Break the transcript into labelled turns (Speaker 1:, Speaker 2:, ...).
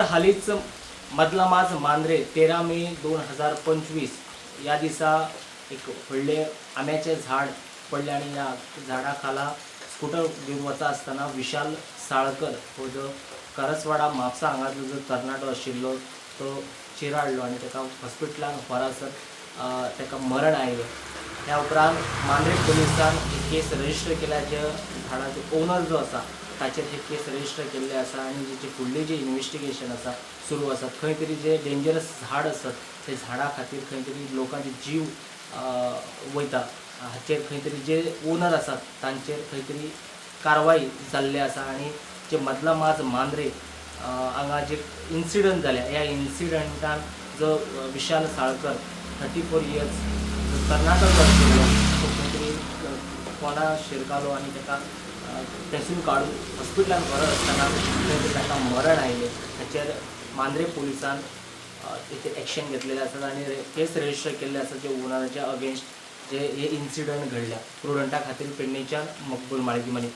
Speaker 1: हालीच मधला माज मांद्रे 13 मे 2025 या दिसा एक व्हडले आंब्याचे झाड पडले आणि या झाडाखाला स्कूटर घेऊन वता असताना विशाल साळकर हो जो करसवाडा म्हापसा हांगाचो जो तरणाटो आशिल्लो तो चिराडलो आणि ताका हॉस्पिटलान व्हरासर ताका मरण आयलें। त्या उपरांत मांद्रे पुलिसान ही केस रजिस्टर केल्या। जे झाडाचो ओनर जो आसा ताचेर ही केस रजिस्टर केल्ली आसा आणि जी फुडली जी इन्व्हेस्टिगेशन आसा सुरू आसा। खंय तरी जे डेंजरस झाड आसत ते झाडा खातीर खंय तरी लोकांचे जीव वयता हाचेर खंय तरी जे ओनर आसात तांचेर खंय तरी कारवाई जाल्ली आसा। आणि जे मदला माज मांद्रे हांगा जे इन्सिडंट जाल्या ह्या इन्सिडंटान जो विशाल साळकर 34 इयर्स कर्नाटक आशिल्लो तो खंय तरी कोणा शिरकालो आणि ताका थंयसून काडून हॉस्पिटलान व्हरत आसतना खंय तरी ताका मरण आयलें। हाचेर मांद्रे पुलिसान तेचेर एक्शन घेतलेलें आसा आणि केस रजिस्टर केल्ले आसा जे ओनराच्या अगेन्स्ट जे हे इन्सिडंट घडल्या। प्रुडंटा खातीर पेडणेच्यान मकबूल माळगी मनी।